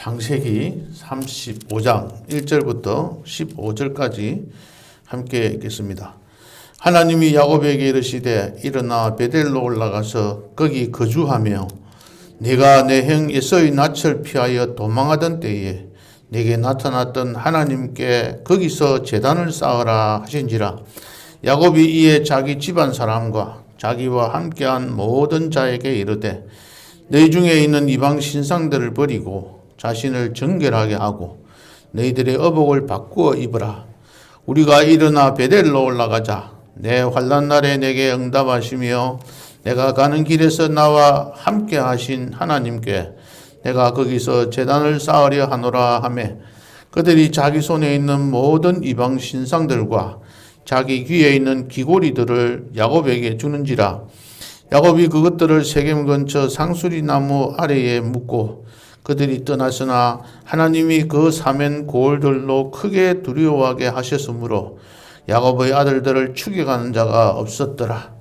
창세기 35장 1절부터 15절까지 함께 읽겠습니다. 하나님이 야곱에게 이르시되 일어나 베델로 올라가서 거기 거주하며 네가 내 형 에서의 낯을 피하여 도망하던 때에 내게 나타났던 하나님께 거기서 제단을 쌓으라 하신지라. 야곱이 이에 자기 집안 사람과 자기와 함께한 모든 자에게 이르되 너희 중에 있는 이방 신상들을 버리고 자신을 정결하게 하고 너희들의 어복을 바꾸어 입으라. 우리가 일어나 베델로 올라가자. 내 환난 날에 내게 응답하시며 내가 가는 길에서 나와 함께 하신 하나님께 내가 거기서 제단을 쌓으려 하노라 하매 그들이 자기 손에 있는 모든 이방 신상들과 자기 귀에 있는 귀고리들을 야곱에게 주는지라. 야곱이 그것들을 세겜 근처 상수리 나무 아래에 묻고 그들이 떠났으나 하나님이 그 사면 고을들로 크게 두려워하게 하셨으므로 야곱의 아들들을 죽여가는 자가 없었더라.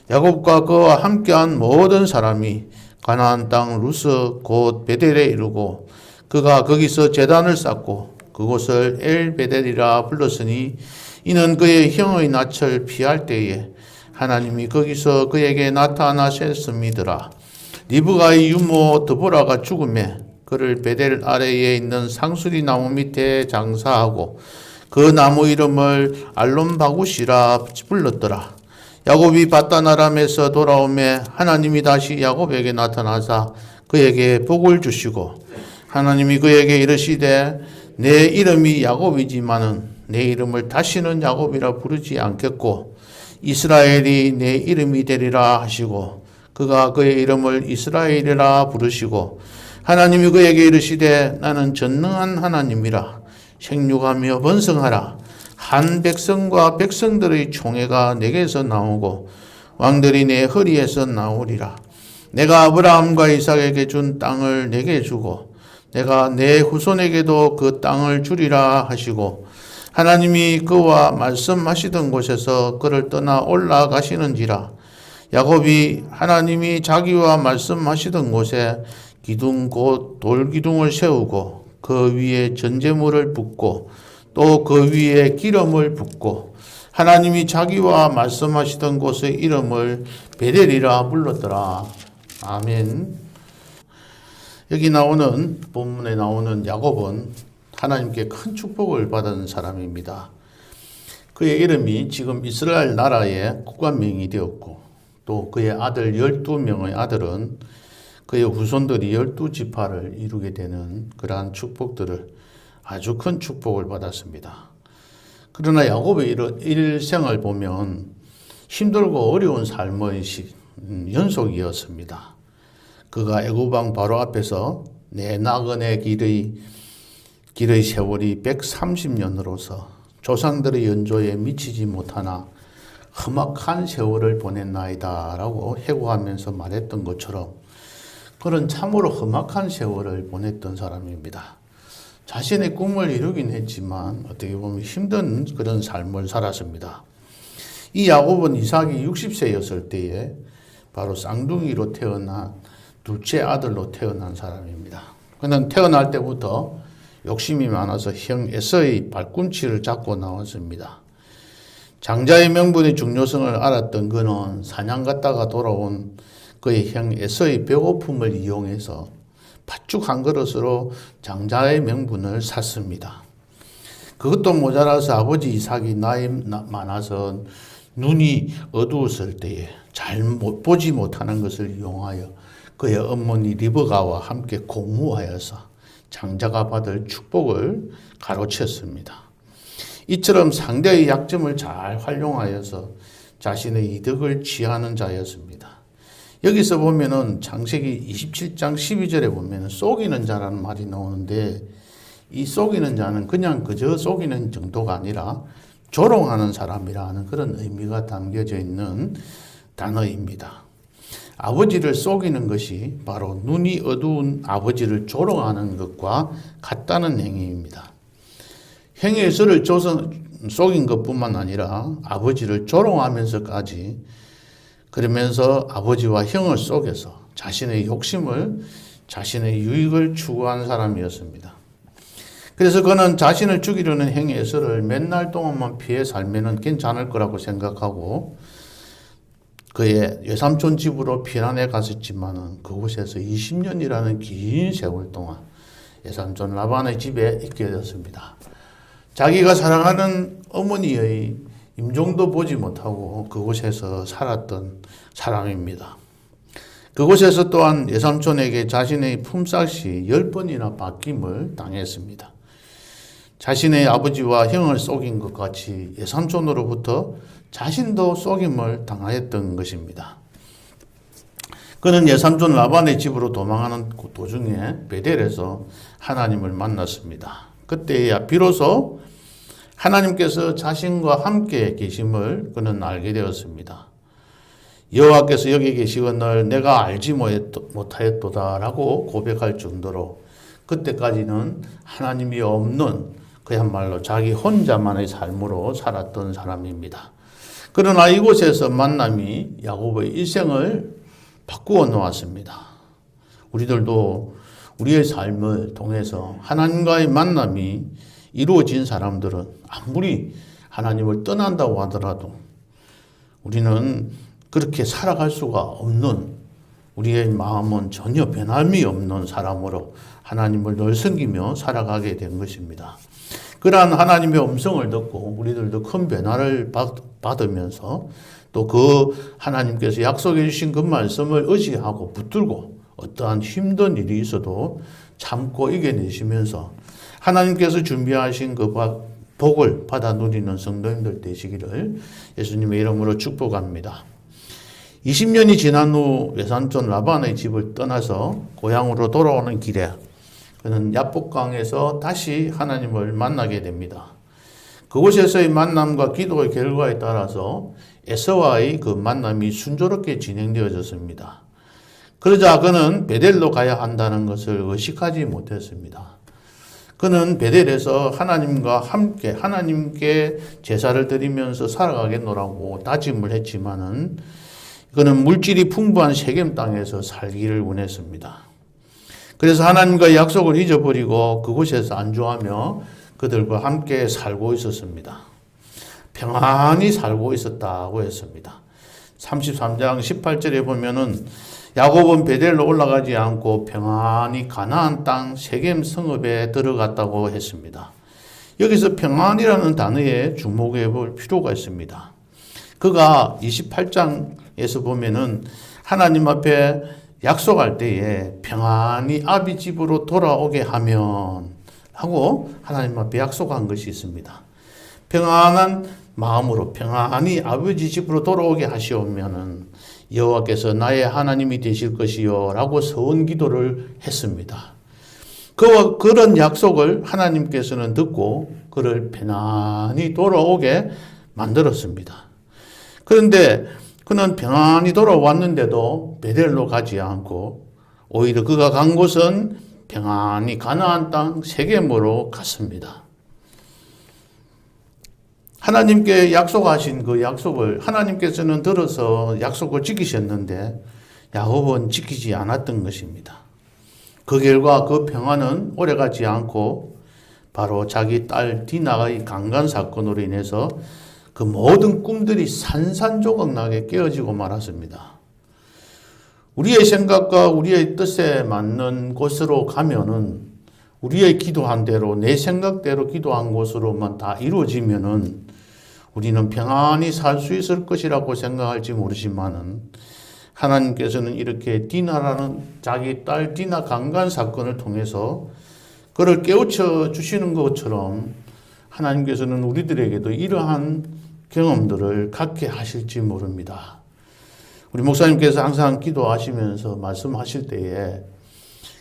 야곱과 그와 함께한 모든 사람이 가나안 땅 루스 곧 베델에 이르고 그가 거기서 제단을 쌓고 그곳을 엘베델이라 불렀으니 이는 그의 형의 낯을 피할 때에 하나님이 거기서 그에게 나타나셨음이더라. 리브가의 유모 드보라가 죽음에 그를 베델 아래에 있는 상수리 나무 밑에 장사하고 그 나무 이름을 알론바굿이라 불렀더라. 야곱이 바다나람에서 돌아오매 하나님이 다시 야곱에게 나타나사 그에게 복을 주시고 하나님이 그에게 이르시되 내 이름이 야곱이지만은 내 이름을 다시는 야곱이라 부르지 않겠고 이스라엘이 내 이름이 되리라 하시고 그가 그의 이름을 이스라엘이라 부르시고 하나님이 그에게 이르시되 나는 전능한 하나님이라 생육하며 번성하라. 한 백성과 백성들의 총회가 내게서 나오고 왕들이 내 허리에서 나오리라. 내가 아브라함과 이삭에게 준 땅을 내게 주고 내가 내 후손에게도 그 땅을 주리라 하시고 하나님이 그와 말씀하시던 곳에서 그를 떠나 올라가시는지라. 야곱이 하나님이 자기와 말씀하시던 곳에 기둥 곧 돌기둥을 세우고 그 위에 전제물을 붓고 또 그 위에 기름을 붓고 하나님이 자기와 말씀하시던 곳의 이름을 베델이라 불렀더라. 아멘. 여기 나오는 본문에 나오는 야곱은 하나님께 큰 축복을 받은 사람입니다. 그의 이름이 지금 이스라엘 나라의 국가명이 되었고 또 그의 아들 12명의 아들은 그의 후손들이 12지파를 이루게 되는 그러한 축복들을 아주 큰 축복을 받았습니다. 그러나 야곱의 일생을 보면 힘들고 어려운 삶의 연속이었습니다. 그가 애굽왕 바로 앞에서 내 나그네 길의 세월이 130년으로서 조상들의 연조에 미치지 못하나 험악한 세월을 보냈나이다 라고 해고하면서 말했던 것처럼 그는 참으로 험악한 세월을 보냈던 사람입니다. 자신의 꿈을 이루긴 했지만 어떻게 보면 힘든 그런 삶을 살았습니다. 이 야곱은 이삭이 60세였을 때에 바로 쌍둥이로 태어난 둘째 아들로 태어난 사람입니다. 그는 태어날 때부터 욕심이 많아서 형 에서의 발꿈치를 잡고 나왔습니다. 장자의 명분의 중요성을 알았던 그는 사냥 갔다가 돌아온 그의 형 에서의 배고픔을 이용해서 팥죽 한 그릇으로 장자의 명분을 샀습니다. 그것도 모자라서 아버지 이삭이 나이 많아서 눈이 어두웠을 때에 잘 보지 못하는 것을 이용하여 그의 어머니 리브가와 함께 공무하여서 장자가 받을 축복을 가로챘습니다. 이처럼 상대의 약점을 잘 활용하여서 자신의 이득을 취하는 자였습니다. 여기서 보면은 창세기 27장 12절에 보면은 속이는 자라는 말이 나오는데 이 속이는 자는 그냥 그저 속이는 정도가 아니라 조롱하는 사람이라는 그런 의미가 담겨져 있는 단어입니다. 아버지를 속이는 것이 바로 눈이 어두운 아버지를 조롱하는 것과 같다는 행위입니다. 형의 에서를 속인 것뿐만 아니라 아버지를 조롱하면서까지 그러면서 아버지와 형을 속여서 자신의 욕심을 자신의 유익을 추구한 사람이었습니다. 그래서 그는 자신을 죽이려는 행위에서를 맨날 동안만 피해 살면은 괜찮을 거라고 생각하고 그의 외삼촌 집으로 피난해 갔었지만은 그곳에서 20년이라는 긴 세월 동안 외삼촌 라반의 집에 있게 되었습니다. 자기가 사랑하는 어머니의 임종도 보지 못하고 그곳에서 살았던 사람입니다. 그곳에서 또한 외삼촌에게 자신의 품삯이 10번이나 바뀜을 당했습니다. 자신의 아버지와 형을 속인 것 같이 외삼촌으로부터 자신도 속임을 당하였던 것입니다. 그는 외삼촌 라반의 집으로 도망하는 도중에 베델에서 하나님을 만났습니다. 그때야 비로소 하나님께서 자신과 함께 계심을 그는 알게 되었습니다. 여호와께서 여기 계시거늘 내가 알지 못하였도다라고 고백할 정도로 그때까지는 하나님이 없는 그야말로 자기 혼자만의 삶으로 살았던 사람입니다. 그러나 이곳에서 만남이 야곱의 일생을 바꾸어 놓았습니다. 우리들도 우리의 삶을 통해서 하나님과의 만남이 이루어진 사람들은 아무리 하나님을 떠난다고 하더라도 우리는 그렇게 살아갈 수가 없는, 우리의 마음은 전혀 변함이 없는 사람으로 하나님을 늘 섬기며 살아가게 된 것입니다. 그러한 하나님의 음성을 듣고 우리들도 큰 변화를 받으면서 또 그 하나님께서 약속해 주신 그 말씀을 의지하고 붙들고 어떠한 힘든 일이 있어도 참고 이겨내시면서 하나님께서 준비하신 그 복을 받아 누리는 성도님들 되시기를 예수님의 이름으로 축복합니다. 20년이 지난 후 외삼촌 라반의 집을 떠나서 고향으로 돌아오는 길에 그는 야복강에서 다시 하나님을 만나게 됩니다. 그곳에서의 만남과 기도의 결과에 따라서 에서와의 그 만남이 순조롭게 진행되어졌습니다. 그러자 그는 베델로 가야 한다는 것을 의식하지 못했습니다. 그는 베델에서 하나님과 함께 하나님께 제사를 드리면서 살아가겠노라고 다짐을 했지만은 그는 물질이 풍부한 세겜 땅에서 살기를 원했습니다. 그래서 하나님과 약속을 잊어버리고 그곳에서 안주하며 그들과 함께 살고 있었습니다. 평안히 살고 있었다고 했습니다. 33장 18절에 보면은 야곱은 베델로 올라가지 않고 평안히 가나안 땅 세겜 성읍에 들어갔다고 했습니다. 여기서 평안이라는 단어에 주목해 볼 필요가 있습니다. 그가 28장에서 보면은 하나님 앞에 약속할 때에 평안히 아비 집으로 돌아오게 하면 하고 하나님 앞에 약속한 것이 있습니다. 평안한 마음으로 평안히 아버지 집으로 돌아오게 하시오면은 여호와께서 나의 하나님이 되실 것이요 라고 서원 기도를 했습니다. 그런 약속을 하나님께서는 듣고 그를 편안히 돌아오게 만들었습니다. 그런데 그는 평안히 돌아왔는데도 베델로 가지 않고 오히려 그가 간 곳은 평안히 가나안 땅 세겜으로 갔습니다. 하나님께 약속하신 그 약속을 하나님께서는 들어서 약속을 지키셨는데 야곱은 지키지 않았던 것입니다. 그 결과 그 평안은 오래가지 않고 바로 자기 딸 디나의 강간 사건으로 인해서 그 모든 꿈들이 산산조각나게 깨어지고 말았습니다. 우리의 생각과 우리의 뜻에 맞는 곳으로 가면은 우리의 기도한 대로 내 생각대로 기도한 곳으로만 다 이루어지면은 우리는 평안히 살 수 있을 것이라고 생각할지 모르지만은 하나님께서는 이렇게 디나라는 자기 딸 디나 강간 사건을 통해서 그를 깨우쳐 주시는 것처럼 하나님께서는 우리들에게도 이러한 경험들을 갖게 하실지 모릅니다. 우리 목사님께서 항상 기도하시면서 말씀하실 때에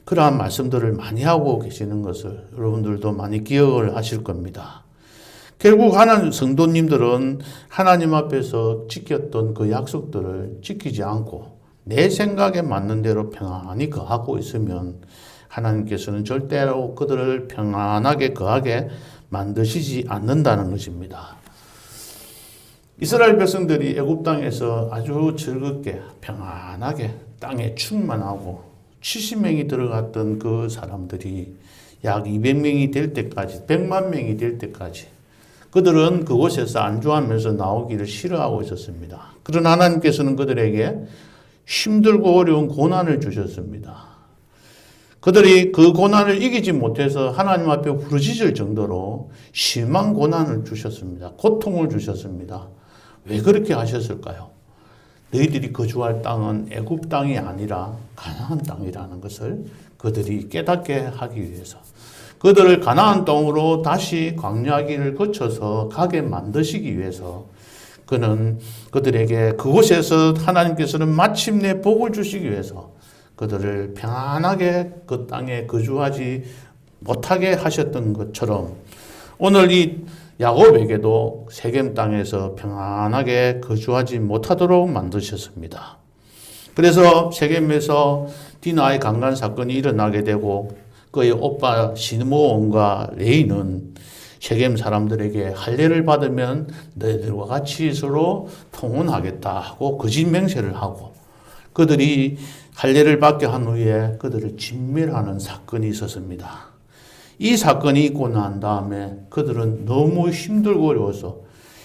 그러한 말씀들을 많이 하고 계시는 것을 여러분들도 많이 기억을 하실 겁니다. 결국 하나님 성도님들은 하나님 앞에서 지켰던 그 약속들을 지키지 않고 내 생각에 맞는 대로 평안히 거하고 있으면 하나님께서는 절대로 그들을 평안하게 거하게 만드시지 않는다는 것입니다. 이스라엘 백성들이 애굽 땅에서 아주 즐겁게 평안하게 땅에 충만하고 70명이 들어갔던 그 사람들이 약 200명이 될 때까지, 100만 명이 될 때까지 그들은 그곳에서 안주하면서 나오기를 싫어하고 있었습니다. 그러나 하나님께서는 그들에게 힘들고 어려운 고난을 주셨습니다. 그들이 그 고난을 이기지 못해서 하나님 앞에 부르짖을 정도로 심한 고난을 주셨습니다. 고통을 주셨습니다. 왜 그렇게 하셨을까요? 너희들이 거주할 땅은 애굽 땅이 아니라 가나안 땅이라는 것을 그들이 깨닫게 하기 위해서, 그들을 가나안 땅으로 다시 광야길을 거쳐서 가게 만드시기 위해서 그는 그들에게 그곳에서 하나님께서는 마침내 복을 주시기 위해서 그들을 평안하게 그 땅에 거주하지 못하게 하셨던 것처럼 오늘 이 야곱에게도 세겜 땅에서 평안하게 거주하지 못하도록 만드셨습니다. 그래서 세겜에서 디나의 강간 사건이 일어나게 되고 그의 오빠 시므온과 레이는 세겜 사람들에게 할례를 받으면 너희들과 같이 서로 통혼하겠다 하고 거짓 맹세를 하고 그들이 할례를 받게 한 후에 그들을 진멸하는 사건이 있었습니다. 이 사건이 있고 난 다음에 그들은 너무 힘들고 어려워서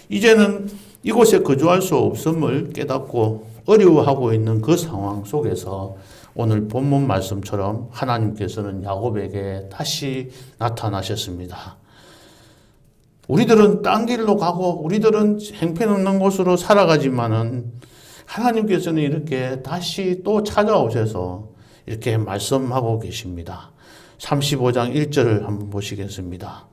이제는 이곳에 거주할 수 없음을 깨닫고 어려워하고 있는 그 상황 속에서 오늘 본문 말씀처럼 하나님께서는 야곱에게 다시 나타나셨습니다. 우리들은 딴 길로 가고 우리들은 형편없는 곳으로 살아가지만은 하나님께서는 이렇게 다시 또 찾아오셔서 이렇게 말씀하고 계십니다. 35장 1절을 한번 보시겠습니다.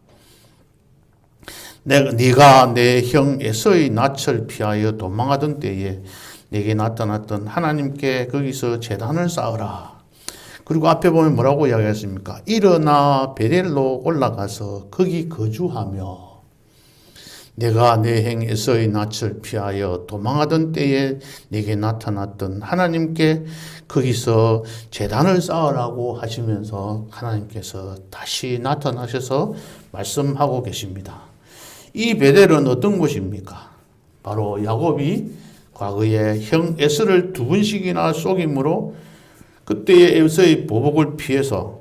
네가 내 형 에서의 낯을 피하여 도망하던 때에 내게 나타났던 하나님께 거기서 제단을 쌓으라. 그리고 앞에 보면 뭐라고 이야기했습니까? 일어나 베델로 올라가서 거기 거주하며 내가 내 형 에서의 낯을 피하여 도망하던 때에 내게 나타났던 하나님께 거기서 제단을 쌓으라고 하시면서 하나님께서 다시 나타나셔서 말씀하고 계십니다. 이 베델은 어떤 곳입니까? 바로 야곱이 과거에 형 에서를 2번씩이나 속임으로 그때의 에서의 보복을 피해서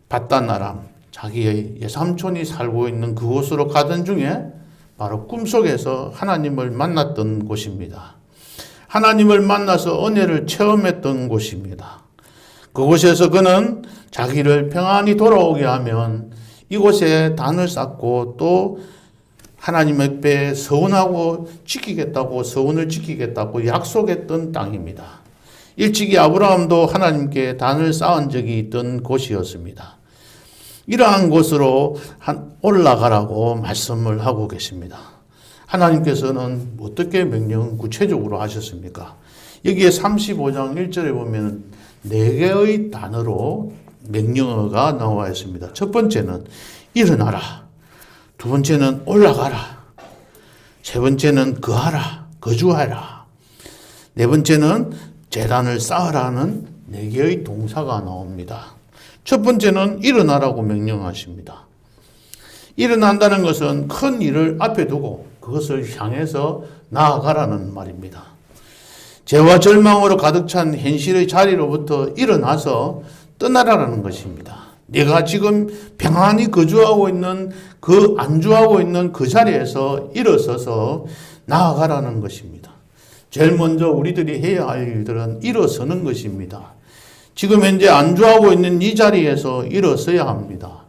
바단 아람 자기의 예삼촌이 살고 있는 그곳으로 가던 중에 바로 꿈속에서 하나님을 만났던 곳입니다. 하나님을 만나서 은혜를 체험했던 곳입니다. 그곳에서 그는 자기를 평안히 돌아오게 하면 이곳에 단을 쌓고 또 하나님 앞에 서원하고 지키겠다고 서원을 지키겠다고 약속했던 땅입니다. 일찍이 아브라함도 하나님께 단을 쌓은 적이 있던 곳이었습니다. 이러한 곳으로 올라가라고 말씀을 하고 계십니다. 하나님께서는 어떻게 명령 구체적으로 하셨습니까? 여기에 35장 1절에 보면 4개의 단어로 명령어가 나와 있습니다. 첫 번째는 일어나라. 두 번째는 올라가라. 세 번째는 거하라. 거주하라. 네 번째는 제단을 쌓으라는 4개의 동사가 나옵니다. 첫 번째는 일어나라고 명령하십니다. 일어난다는 것은 큰 일을 앞에 두고 그것을 향해서 나아가라는 말입니다. 죄와 절망으로 가득 찬 현실의 자리로부터 일어나서 떠나라는 것입니다. 내가 지금 평안히 거주하고 있는 안주하고 있는 그 자리에서 일어서서 나아가라는 것입니다. 제일 먼저 우리들이 해야 할 일들은 일어서는 것입니다. 지금 현재 안주하고 있는 이 자리에서 일어서야 합니다.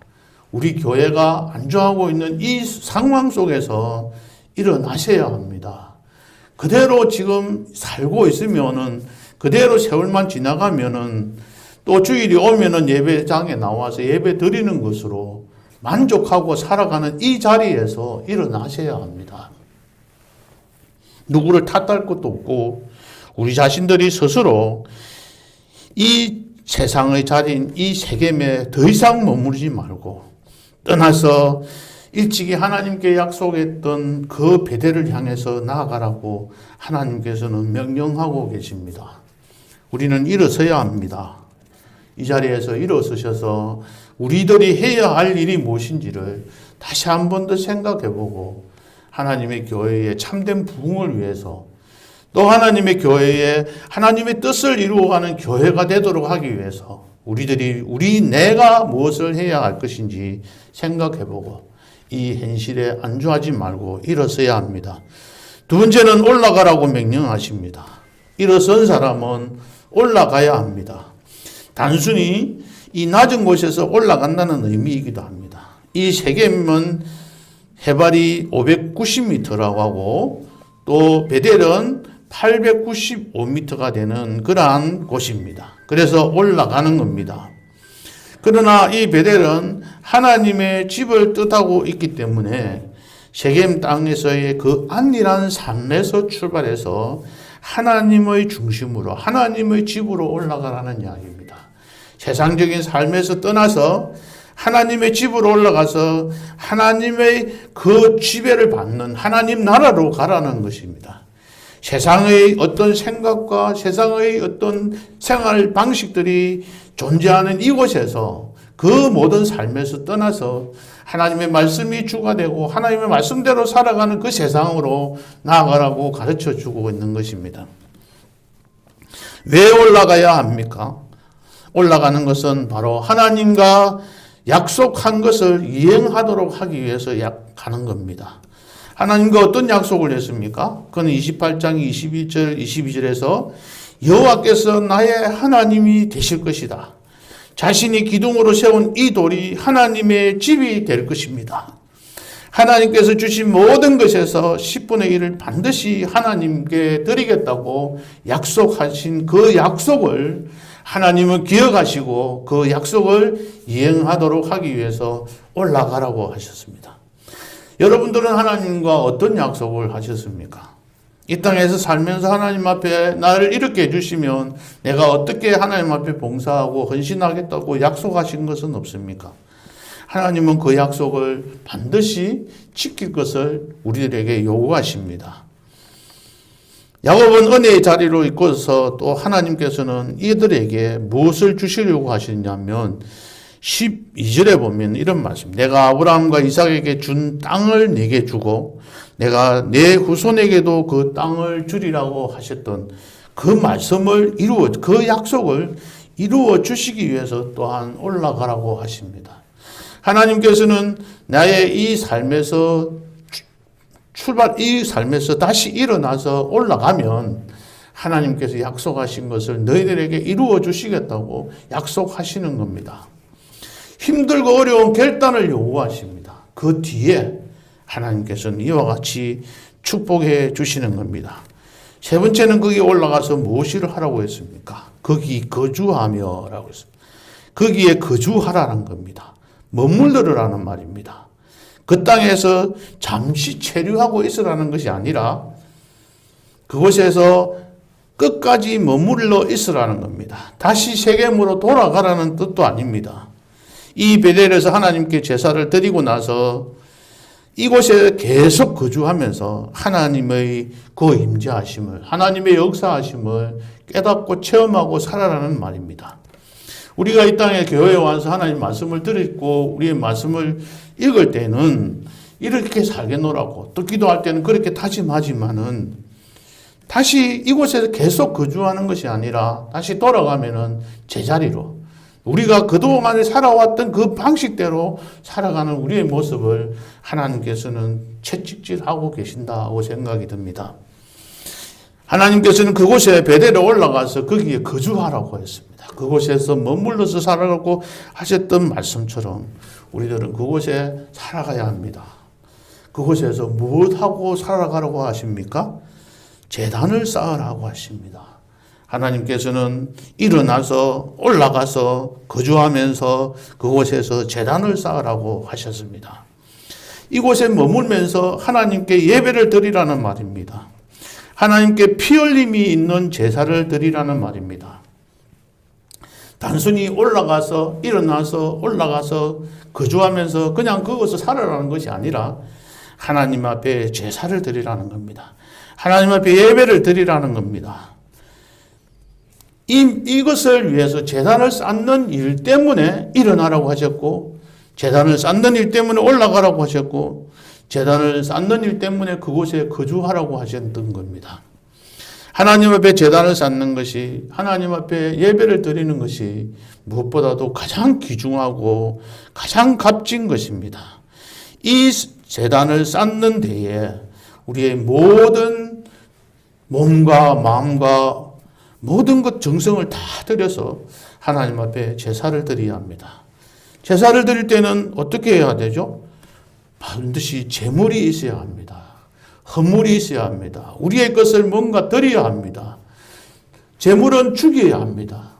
우리 교회가 안주하고 있는 이 상황 속에서 일어나셔야 합니다. 그대로 지금 살고 있으면은 그대로 세월만 지나가면은 또 주일이 오면은 예배장에 나와서 예배 드리는 것으로 만족하고 살아가는 이 자리에서 일어나셔야 합니다. 누구를 탓할 것도 없고 우리 자신들이 스스로 이 세상의 자리인 이 세겜에 더 이상 머무르지 말고 떠나서 일찍이 하나님께 약속했던 그 베델을 향해서 나아가라고 하나님께서는 명령하고 계십니다. 우리는 일어서야 합니다. 이 자리에서 일어서셔서 우리들이 해야 할 일이 무엇인지를 다시 한 번 더 생각해보고 하나님의 교회의 참된 부흥을 위해서 또 하나님의 교회에 하나님의 뜻을 이루어가는 교회가 되도록 하기 위해서 내가 무엇을 해야 할 것인지 생각해보고 이 현실에 안주하지 말고 일어서야 합니다. 두 번째는 올라가라고 명령하십니다. 일어선 사람은 올라가야 합니다. 단순히 이 낮은 곳에서 올라간다는 의미이기도 합니다. 이 세겜은 해발이 590m라고 하고 또 베델은 895m가 되는 그러한 곳입니다. 그래서 올라가는 겁니다. 그러나 이 베델은 하나님의 집을 뜻하고 있기 때문에 세겜 땅에서의 그 안일한 삶에서 출발해서 하나님의 중심으로 하나님의 집으로 올라가라는 이야기입니다. 세상적인 삶에서 떠나서 하나님의 집으로 올라가서 하나님의 그 지배를 받는 하나님 나라로 가라는 것입니다. 세상의 어떤 생각과 세상의 어떤 생활 방식들이 존재하는 이곳에서 그 모든 삶에서 떠나서 하나님의 말씀이 주가 되고 하나님의 말씀대로 살아가는 그 세상으로 나아가라고 가르쳐 주고 있는 것입니다. 왜 올라가야 합니까? 올라가는 것은 바로 하나님과 약속한 것을 이행하도록 하기 위해서 가는 겁니다. 하나님과 어떤 약속을 했습니까? 그는 28장 21절 22절에서 여호와께서 나의 하나님이 되실 것이다. 자신이 기둥으로 세운 이 돌이 하나님의 집이 될 것입니다. 하나님께서 주신 모든 것에서 10분의 1을 반드시 하나님께 드리겠다고 약속하신 그 약속을 하나님은 기억하시고 그 약속을 이행하도록 하기 위해서 올라가라고 하셨습니다. 여러분들은 하나님과 어떤 약속을 하셨습니까? 이 땅에서 살면서 하나님 앞에 나를 이렇게 해주시면 내가 어떻게 하나님 앞에 봉사하고 헌신하겠다고 약속하신 것은 없습니까? 하나님은 그 약속을 반드시 지킬 것을 우리들에게 요구하십니다. 야곱은 은혜의 자리로 있고서 또 하나님께서는 이들에게 무엇을 주시려고 하시냐면 12절에 보면 이런 말씀, 내가 아브라함과 이삭에게 준 땅을 내게 주고 내가 내 후손에게도 그 땅을 주리라고 하셨던 그 말씀을 그 약속을 이루어 주시기 위해서 또한 올라가라고 하십니다. 하나님께서는 나의 이 삶에서 이 삶에서 다시 일어나서 올라가면 하나님께서 약속하신 것을 너희들에게 이루어 주시겠다고 약속하시는 겁니다. 힘들고 어려운 결단을 요구하십니다. 그 뒤에 하나님께서는 이와 같이 축복해 주시는 겁니다. 세 번째는 거기 올라가서 무엇을 하라고 했습니까? 거기 거주하며 라고 했습니다. 거기에 거주하라는 겁니다. 머물러라는 말입니다. 그 땅에서 잠시 체류하고 있으라는 것이 아니라 그곳에서 끝까지 머물러 있으라는 겁니다. 다시 세겜으로 돌아가라는 뜻도 아닙니다. 이 베델에서 하나님께 제사를 드리고 나서 이곳에 계속 거주하면서 하나님의 그 임재하심을, 하나님의 역사하심을 깨닫고 체험하고 살아라는 말입니다. 우리가 이 땅에 교회에 와서 하나님 말씀을 듣고 우리의 말씀을 읽을 때는 이렇게 살겠노라고 또 기도할 때는 그렇게 다짐하지만은 다시 이곳에서 계속 거주하는 것이 아니라 다시 돌아가면은 제자리로 우리가 그동안에 살아왔던 그 방식대로 살아가는 우리의 모습을 하나님께서는 채찍질하고 계신다고 생각이 듭니다. 하나님께서는 그곳에 베델에 올라가서 거기에 거주하라고 했습니다. 그곳에서 머물러서 살아가고 하셨던 말씀처럼 우리들은 그곳에 살아가야 합니다. 그곳에서 무엇하고 살아가라고 하십니까? 제단을 쌓으라고 하십니다. 하나님께서는 일어나서 올라가서 거주하면서 그곳에서 제단을 쌓으라고 하셨습니다. 이곳에 머물면서 하나님께 예배를 드리라는 말입니다. 하나님께 피 흘림이 있는 제사를 드리라는 말입니다. 단순히 일어나서 올라가서 거주하면서 그냥 그것을 살아라는 것이 아니라 하나님 앞에 제사를 드리라는 겁니다. 하나님 앞에 예배를 드리라는 겁니다. 이것을 위해서 제단을 쌓는 일 때문에 일어나라고 하셨고, 제단을 쌓는 일 때문에 올라가라고 하셨고, 제단을 쌓는 일 때문에 그곳에 거주하라고 하셨던 겁니다. 하나님 앞에 제단을 쌓는 것이, 하나님 앞에 예배를 드리는 것이 무엇보다도 가장 귀중하고 가장 값진 것입니다. 이 제단을 쌓는 데에 우리의 모든 몸과 마음과 모든 것 정성을 다 들여서 하나님 앞에 제사를 드려야 합니다. 제사를 드릴 때는 어떻게 해야 되죠? 반드시 제물이 있어야 합니다. 헌물이 있어야 합니다. 우리의 것을 뭔가 드려야 합니다. 제물은 죽여야 합니다.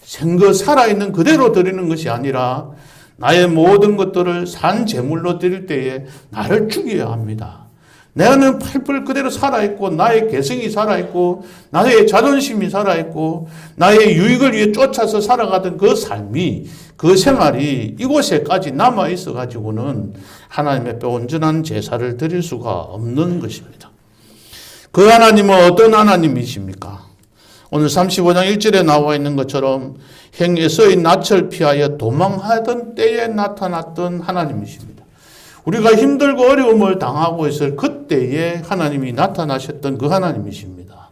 생거 살아있는 그대로 드리는 것이 아니라 나의 모든 것들을 산 제물로 드릴 때에 나를 죽여야 합니다. 내가는 팔불 그대로 살아있고 나의 개성이 살아있고 나의 자존심이 살아있고 나의 유익을 위해 쫓아서 살아가던 그 삶이, 그 생활이 이곳에까지 남아있어 가지고는 하나님 앞에 온전한 제사를 드릴 수가 없는 것입니다. 그 하나님은 어떤 하나님이십니까? 오늘 35장 1절에 나와 있는 것처럼 행에서의 낯을 피하여 도망하던 때에 나타났던 하나님이십니다. 우리가 힘들고 어려움을 당하고 있을 그때에 하나님이 나타나셨던 그 하나님이십니다.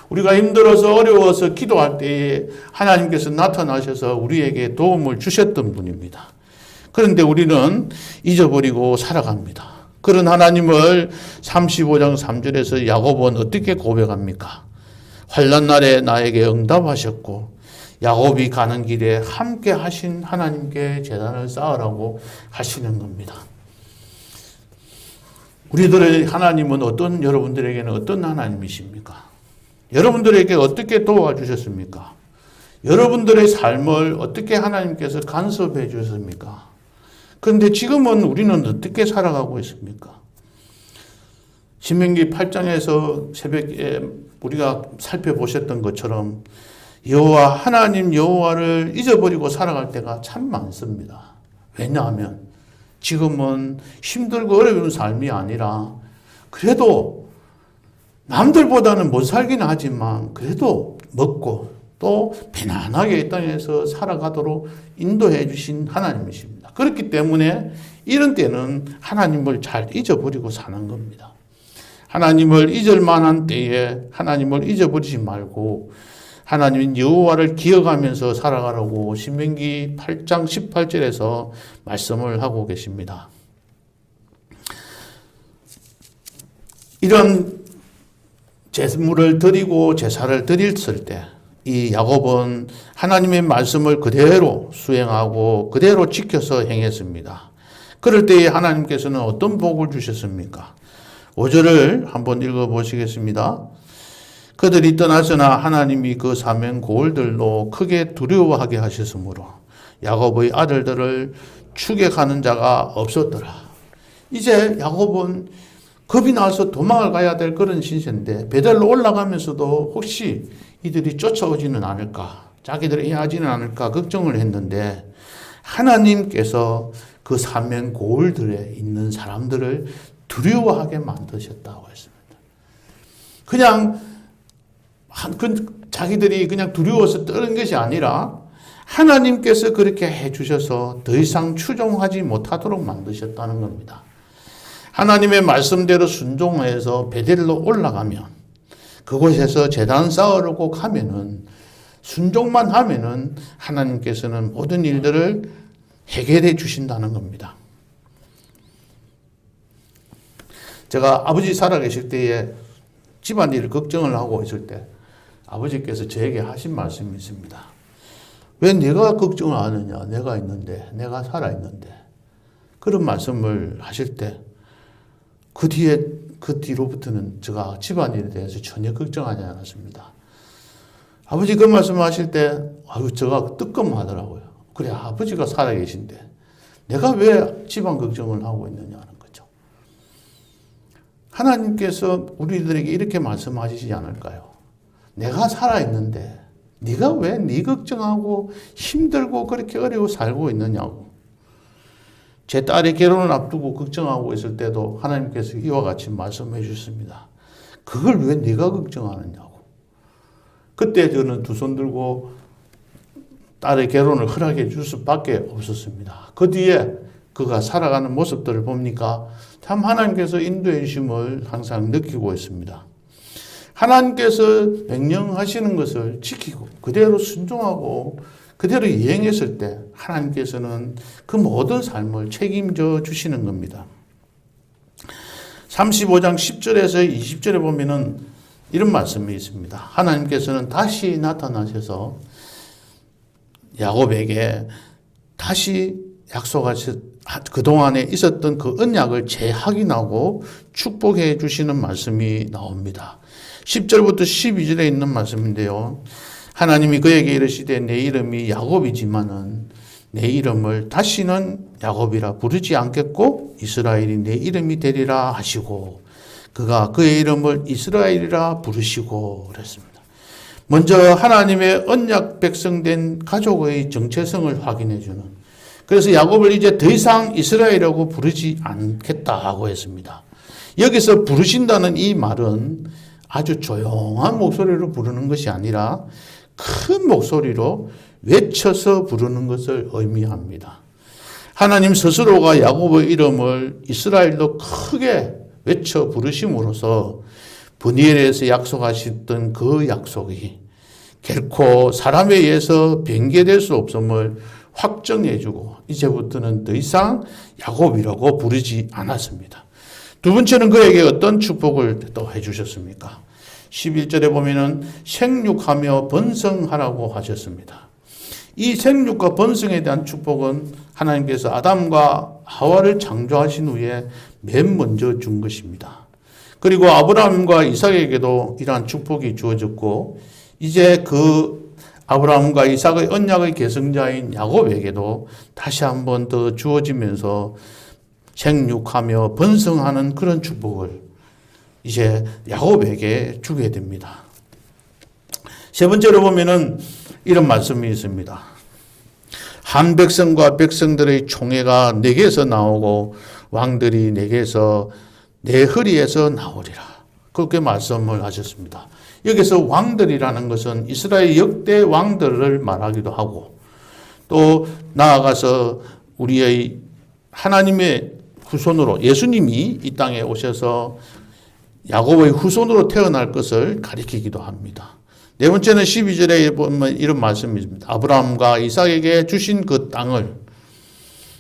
우리가 힘들어서 어려워서 기도할 때에 하나님께서 나타나셔서 우리에게 도움을 주셨던 분입니다. 그런데 우리는 잊어버리고 살아갑니다. 그런 하나님을 35장 3절에서 야곱은 어떻게 고백합니까? 환난 날에 나에게 응답하셨고 야곱이 가는 길에 함께 하신 하나님께 제단을 쌓으라고 하시는 겁니다. 우리들의 하나님은 여러분들에게는 어떤 하나님이십니까? 여러분들에게 어떻게 도와주셨습니까? 여러분들의 삶을 어떻게 하나님께서 간섭해 주셨습니까? 그런데 지금은 우리는 어떻게 살아가고 있습니까? 신명기 8장에서 새벽에 우리가 살펴보셨던 것처럼 여호와 하나님 여호와를 잊어버리고 살아갈 때가 참 많습니다. 왜냐하면 지금은 힘들고 어려운 삶이 아니라 그래도 남들보다는 못 살긴 하지만 그래도 먹고 또 편안하게 이 땅에서 살아가도록 인도해 주신 하나님이십니다. 그렇기 때문에 이런 때는 하나님을 잘 잊어버리고 사는 겁니다. 하나님을 잊을 만한 때에 하나님을 잊어버리지 말고 하나님인 여호와를 기억하면서 살아가라고 신명기 8장 18절에서 말씀을 하고 계십니다. 이런 제물을 드리고 제사를 드렸을 때 이 야곱은 하나님의 말씀을 그대로 수행하고 그대로 지켜서 행했습니다. 그럴 때에 하나님께서는 어떤 복을 주셨습니까? 5절을 한번 읽어보시겠습니다. 그들이 떠나서나 하나님이 그 사면 고을들로 크게 두려워하게 하셨으므로 야곱의 아들들을 추격하는 자가 없었더라. 이제 야곱은 겁이 나서 도망을 가야 될 그런 신세인데 베델로 올라가면서도 혹시 이들이 쫓아오지는 않을까, 자기들이 해하지는 않을까 걱정을 했는데 하나님께서 그 사면 고을들에 있는 사람들을 두려워하게 만드셨다고 했습니다. 그냥 자기들이 그냥 두려워서 떠는 것이 아니라 하나님께서 그렇게 해주셔서 더 이상 추종하지 못하도록 만드셨다는 겁니다. 하나님의 말씀대로 순종해서 베델로 올라가면 그곳에서 제단 쌓으려고 가면은 순종만 하면은 하나님께서는 모든 일들을 해결해 주신다는 겁니다. 제가 아버지 살아계실 때에 집안일을 걱정을 하고 있을 때 아버지께서 저에게 하신 말씀이 있습니다. 왜 내가 걱정을 안 하느냐? 내가 있는데, 내가 살아있는데. 그런 말씀을 하실 때 그 뒤로부터는 제가 집안일에 대해서 전혀 걱정하지 않았습니다. 아버지 그 말씀을 하실 때 제가 뜨끔하더라고요. 그래, 아버지가 살아계신데 내가 왜 집안 걱정을 하고 있느냐는 거죠. 하나님께서 우리들에게 이렇게 말씀하시지 않을까요? 내가 살아있는데 네가 왜 네 걱정하고 힘들고 그렇게 어려워 살고 있느냐고. 제 딸의 결혼을 앞두고 걱정하고 있을 때도 하나님께서 이와 같이 말씀해 주셨습니다. 그걸 왜 네가 걱정하느냐고. 그때 저는 두 손 들고 딸의 결혼을 허락해 줄 수밖에 없었습니다. 그 뒤에 그가 살아가는 모습들을 보니까 참 하나님께서 인도해 주심을 항상 느끼고 있습니다. 하나님께서 명령하시는 것을 지키고 그대로 순종하고 그대로 이행했을 때 하나님께서는 그 모든 삶을 책임져 주시는 겁니다. 35장 10절에서 20절에 보면은 이런 말씀이 있습니다. 하나님께서는 다시 나타나셔서 야곱에게 다시 약속하신 그동안에 있었던 그 언약을 재확인하고 축복해 주시는 말씀이 나옵니다. 10절부터 12절에 있는 말씀인데요. 하나님이 그에게 이르시되 내 이름이 야곱이지만은 내 이름을 다시는 야곱이라 부르지 않겠고 이스라엘이 내 이름이 되리라 하시고 그가 그의 이름을 이스라엘이라 부르시고 그랬습니다. 먼저 하나님의 언약 백성된 가족의 정체성을 확인해 주는, 그래서 야곱을 이제 더 이상 이스라엘이라고 부르지 않겠다고 했습니다. 여기서 부르신다는 이 말은 아주 조용한 목소리로 부르는 것이 아니라 큰 목소리로 외쳐서 부르는 것을 의미합니다. 하나님 스스로가 야곱의 이름을 이스라엘로 크게 외쳐 부르심으로써 브니엘에서 약속하셨던 그 약속이 결코 사람에 의해서 변개될 수 없음을 확정해주고 이제부터는 더 이상 야곱이라고 부르지 않았습니다. 두 번째는 그에게 어떤 축복을 또 해주셨습니까? 11절에 보면은 생육하며 번성하라고 하셨습니다. 이 생육과 번성에 대한 축복은 하나님께서 아담과 하와를 창조하신 후에 맨 먼저 준 것입니다. 그리고 아브라함과 이삭에게도 이러한 축복이 주어졌고 이제 그 아브라함과 이삭의 언약의 계승자인 야곱에게도 다시 한 번 더 주어지면서 생육하며 번성하는 그런 축복을 이제 야곱에게 주게 됩니다. 세 번째로 보면은 이런 말씀이 있습니다. 한 백성과 백성들의 총회가 내게서 나오고 왕들이 내게서 내 허리에서 나오리라. 그렇게 말씀을 하셨습니다. 여기서 왕들이라는 것은 이스라엘 역대 왕들을 말하기도 하고 또 나아가서 우리의 하나님의 후손으로 예수님이 이 땅에 오셔서 야곱의 후손으로 태어날 것을 가리키기도 합니다. 네 번째는 12절에 보면 이런 말씀이 있습니다. 아브라함과 이삭에게 주신 그 땅을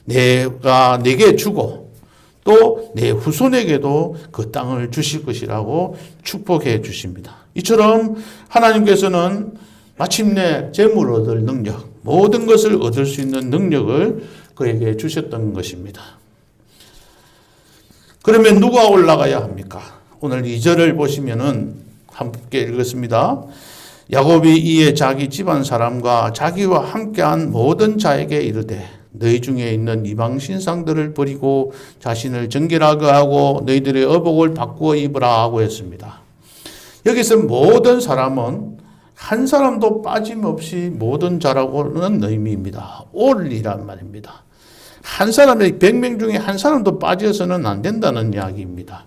내가 내게 주고 또 내 후손에게도 그 땅을 주실 것이라고 축복해 주십니다. 이처럼 하나님께서는 마침내 재물 얻을 능력, 모든 것을 얻을 수 있는 능력을 그에게 주셨던 것입니다. 그러면 누가 올라가야 합니까? 오늘 2절을 보시면은 함께 읽었습니다. 야곱이 이에 자기 집안 사람과 자기와 함께한 모든 자에게 이르되 너희 중에 있는 이방 신상들을 버리고 자신을 정결하게 하고 너희들의 의복을 바꾸어 입으라 하고 했습니다. 여기서 모든 사람은 한 사람도 빠짐없이 모든 자라고는 의미입니다. 올이란 말입니다. 한 사람의 100명 중에 한 사람도 빠져서는 안 된다는 이야기입니다.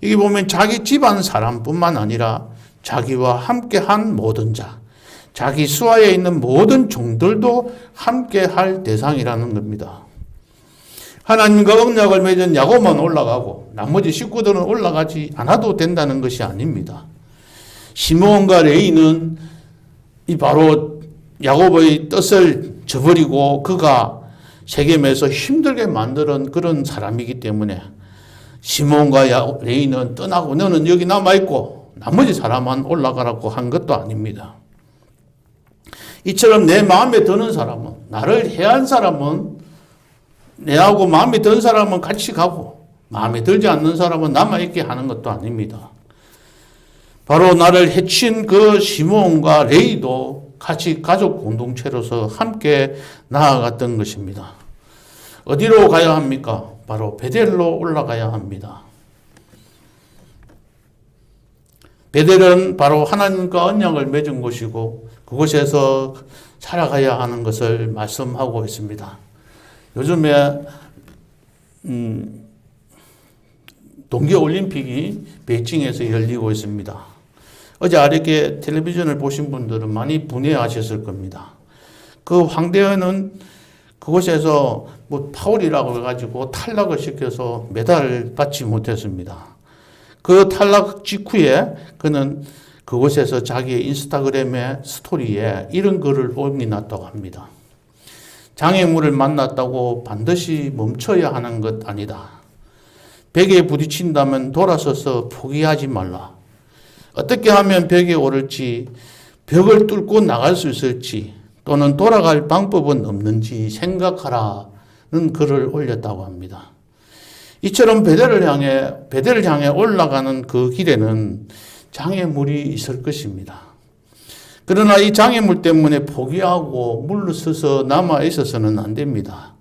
여기 보면 자기 집안 사람뿐만 아니라 자기와 함께한 모든 자, 자기 수하에 있는 모든 종들도 함께할 대상이라는 겁니다. 하나님과 언약을 맺은 야곱만 올라가고 나머지 식구들은 올라가지 않아도 된다는 것이 아닙니다. 시므온과 레위는 이 바로 야곱의 뜻을 저버리고 그가 세겜에서 힘들게 만드는 그런 사람이기 때문에 시므온과 레위는 떠나고 너는 여기 남아있고 나머지 사람만 올라가라고 한 것도 아닙니다. 이처럼 내 마음에 드는 사람은, 나를 해한 사람은, 내하고 마음에 든 사람은 같이 가고 마음에 들지 않는 사람은 남아있게 하는 것도 아닙니다. 바로 나를 해친 그 시므온과 레위도 같이 가족 공동체로서 함께 나아갔던 것입니다. 어디로 가야 합니까? 바로 베델로 올라가야 합니다. 베델은 바로 하나님과 언약을 맺은 곳이고 그곳에서 살아가야 하는 것을 말씀하고 있습니다. 요즘에 동계올림픽이 베이징에서 열리고 있습니다. 어제 아랫게 텔레비전을 보신 분들은 많이 분해하셨을 겁니다. 그 황대현은 그곳에서 뭐 파울이라고 해가지고 탈락을 시켜서 메달을 받지 못했습니다. 그 탈락 직후에 그는 그곳에서 자기의 인스타그램의 스토리에 이런 글을 올려놨다고 합니다. 장애물을 만났다고 반드시 멈춰야 하는 것 아니다. 벽에 부딪힌다면 돌아서서 포기하지 말라. 어떻게 하면 벽에 오를지, 벽을 뚫고 나갈 수 있을지, 또는 돌아갈 방법은 없는지 생각하라는 글을 올렸다고 합니다. 이처럼 베델을 향해 올라가는 그 길에는 장애물이 있을 것입니다. 그러나 이 장애물 때문에 포기하고 물러서서 남아 있어서는 안 됩니다.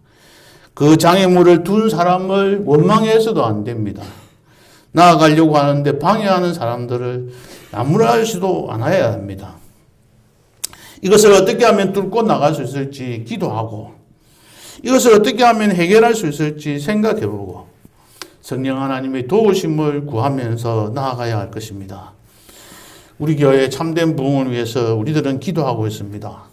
그 장애물을 둔 사람을 원망해서도 안 됩니다. 나아가려고 하는데 방해하는 사람들을 나무라지도 않아야 합니다. 이것을 어떻게 하면 뚫고 나갈 수 있을지 기도하고, 이것을 어떻게 하면 해결할 수 있을지 생각해보고, 성령 하나님의 도우심을 구하면서 나아가야 할 것입니다. 우리 교회의 참된 부흥을 위해서 우리들은 기도하고 있습니다.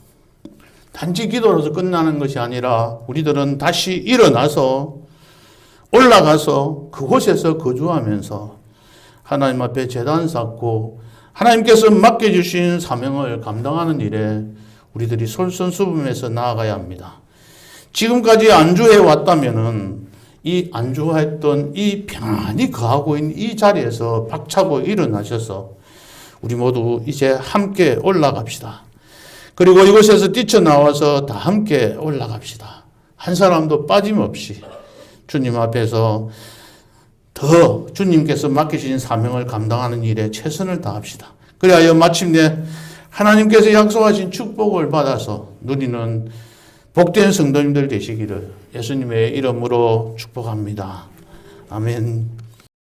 단지 기도로서 끝나는 것이 아니라 우리들은 다시 일어나서 올라가서 그곳에서 거주하면서 하나님 앞에 제단 쌓고 하나님께서 맡겨주신 사명을 감당하는 일에 우리들이 솔선수범해서 나아가야 합니다. 지금까지 안주해 왔다면은 이 안주했던 이 평안히 거하고 있는 이 자리에서 박차고 일어나셔서 우리 모두 이제 함께 올라갑시다. 그리고 이곳에서 뛰쳐나와서 다 함께 올라갑시다. 한 사람도 빠짐없이 주님 앞에서 더 주님께서 맡기신 사명을 감당하는 일에 최선을 다합시다. 그리하여 마침내 하나님께서 약속하신 축복을 받아서 누리는 복된 성도님들 되시기를 예수님의 이름으로 축복합니다. 아멘.